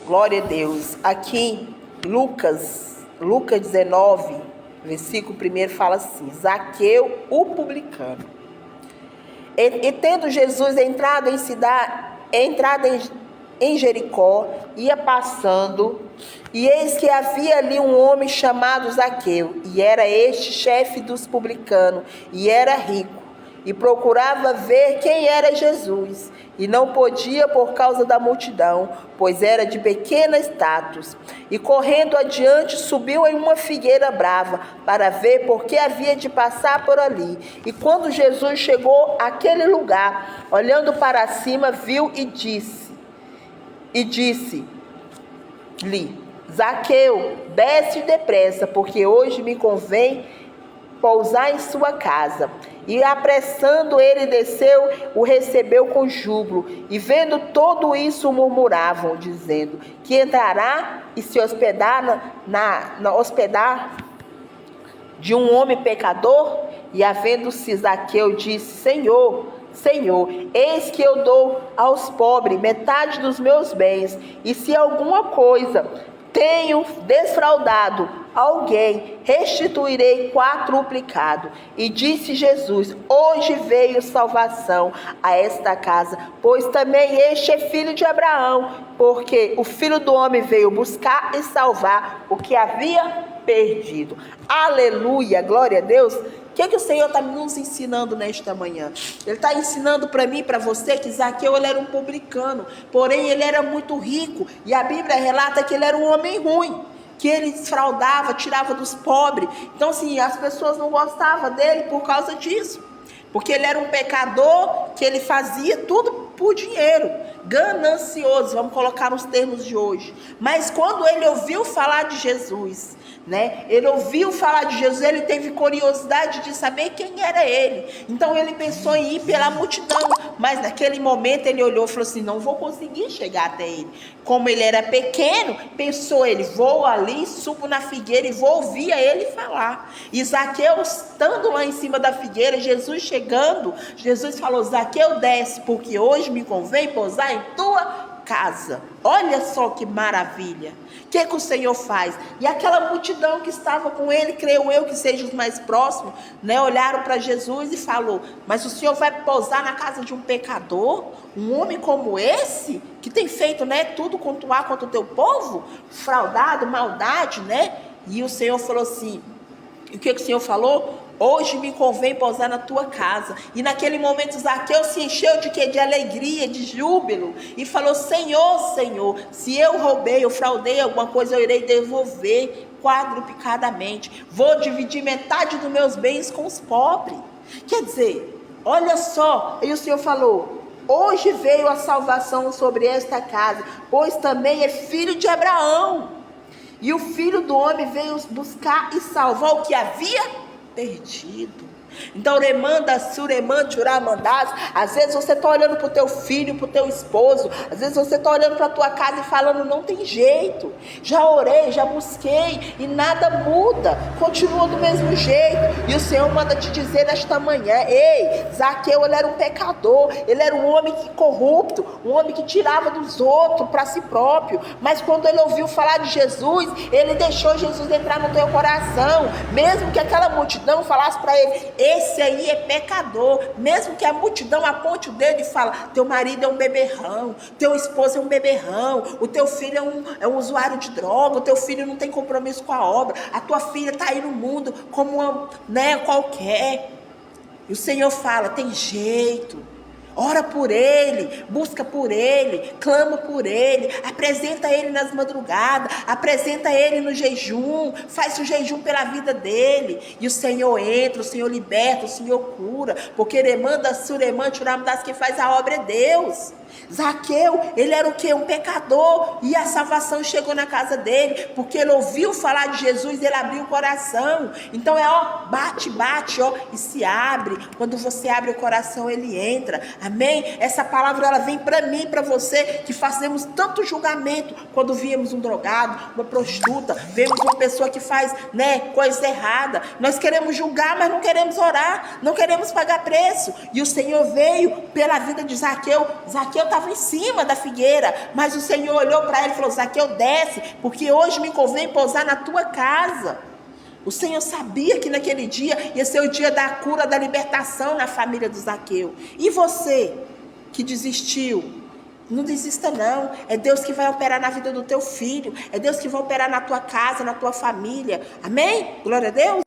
Glória a Deus. Aqui, Lucas 19, versículo 1 fala assim: Zaqueu, o publicano. E tendo Jesus entrado em Jericó, ia passando, e eis que havia ali um homem chamado Zaqueu, e era este chefe dos publicanos, e era rico, e procurava ver quem era Jesus, e não podia por causa da multidão, pois era de pequena status. E correndo adiante, subiu em uma figueira brava, para ver porque havia de passar por ali. E quando Jesus chegou àquele lugar, olhando para cima, viu e disse-lhe: Zaqueu, desce depressa, porque hoje me convém pousar em sua casa. E apressando ele desceu, o recebeu com júbilo. E vendo tudo isso, murmuravam, dizendo que entrará e se hospedar hospedar de um homem pecador. E havendo-se Zaqueu, disse: Senhor, eis que eu dou aos pobres metade dos meus bens, e se alguma coisa tenho defraudado alguém, restituirei quadruplicado. E disse Jesus: hoje veio salvação a esta casa, pois também este é filho de Abraão, porque o Filho do Homem veio buscar e salvar o que havia perdido. Aleluia, glória a Deus. O que o Senhor está nos ensinando nesta manhã? Ele está ensinando para mim e para você que Zaqueu ele era um publicano, porém ele era muito rico, e a Bíblia relata que ele era um homem ruim, que ele desfraudava, tirava dos pobres. Então assim, as pessoas não gostavam dele por causa disso, porque ele era um pecador, que ele fazia tudo por dinheiro, ganancioso, vamos colocar nos termos de hoje. Mas quando ele ouviu falar de Jesus, ele ouviu falar de Jesus, ele teve curiosidade de saber quem era ele. Então ele pensou em ir pela multidão, mas naquele momento ele olhou e falou assim: não vou conseguir chegar até ele. Como ele era pequeno, pensou ele: vou ali, subo na figueira e vou ouvir a ele falar. E Zaqueu estando lá em cima da figueira, Jesus chegando, Jesus falou: Zaqueu, desce, porque hoje me convém pousar em tua casa. Olha só que maravilha. O que o Senhor faz? E aquela multidão que estava com ele, creio eu que seja os mais próximos, olharam para Jesus e falou: mas o Senhor vai pousar na casa de um pecador? Um homem como esse, que tem feito tudo contra o teu povo? Fraudado, maldade, E o Senhor falou assim, o que o Senhor falou? Hoje me convém pousar na tua casa. E naquele momento Zaqueu se encheu de quê? De alegria, de júbilo, e falou: Senhor, se eu roubei, eu fraudei alguma coisa, eu irei devolver quadruplicadamente. Vou dividir metade dos meus bens com os pobres. Quer dizer, olha só, e o Senhor falou: hoje veio a salvação sobre esta casa, pois também é filho de Abraão. E o Filho do Homem veio buscar e salvar o que havia perdido. Então, às vezes você está olhando para o teu filho, para o teu esposo, às vezes você está olhando para a tua casa e falando: não tem jeito, já orei, já busquei e nada muda, continua do mesmo jeito. E o Senhor manda te dizer nesta manhã: ei, Zaqueu, ele era um pecador, ele era um homem corrupto, um homem que tirava dos outros para si próprio, mas quando ele ouviu falar de Jesus, ele deixou Jesus entrar no teu coração, mesmo que aquela multidão falasse para ele: esse aí é pecador, mesmo que a multidão aponte o dedo e fala: teu marido é um beberrão, teu esposo é um beberrão, o teu filho é um usuário de droga, o teu filho não tem compromisso com a obra, a tua filha está aí no mundo como uma qualquer. E o Senhor fala: tem jeito. Ora por ele, busca por ele, clama por ele, apresenta ele nas madrugadas, apresenta ele no jejum, faz o jejum pela vida dele, e o Senhor entra, o Senhor liberta, o Senhor cura, porque quem faz a obra é Deus. Zaqueu, ele era o quê? Um pecador, e a salvação chegou na casa dele, porque ele ouviu falar de Jesus, ele abriu o coração. Então bate, e se abre. Quando você abre o coração, ele entra. Amém? Essa palavra, ela vem para mim, para você, que fazemos tanto julgamento quando víamos um drogado, uma prostituta, vemos uma pessoa que faz coisa errada. Nós queremos julgar, mas não queremos orar, não queremos pagar preço. E o Senhor veio pela vida de Zaqueu. Zaqueu, Zaqueu estava em cima da figueira, mas o Senhor olhou para ele e falou: Zaqueu, desce, porque hoje me convém pousar na tua casa. O Senhor sabia que naquele dia ia ser o dia da cura, da libertação na família do Zaqueu. E você que desistiu, não desista não. É Deus que vai operar na vida do teu filho. É Deus que vai operar na tua casa, na tua família. Amém? Glória a Deus.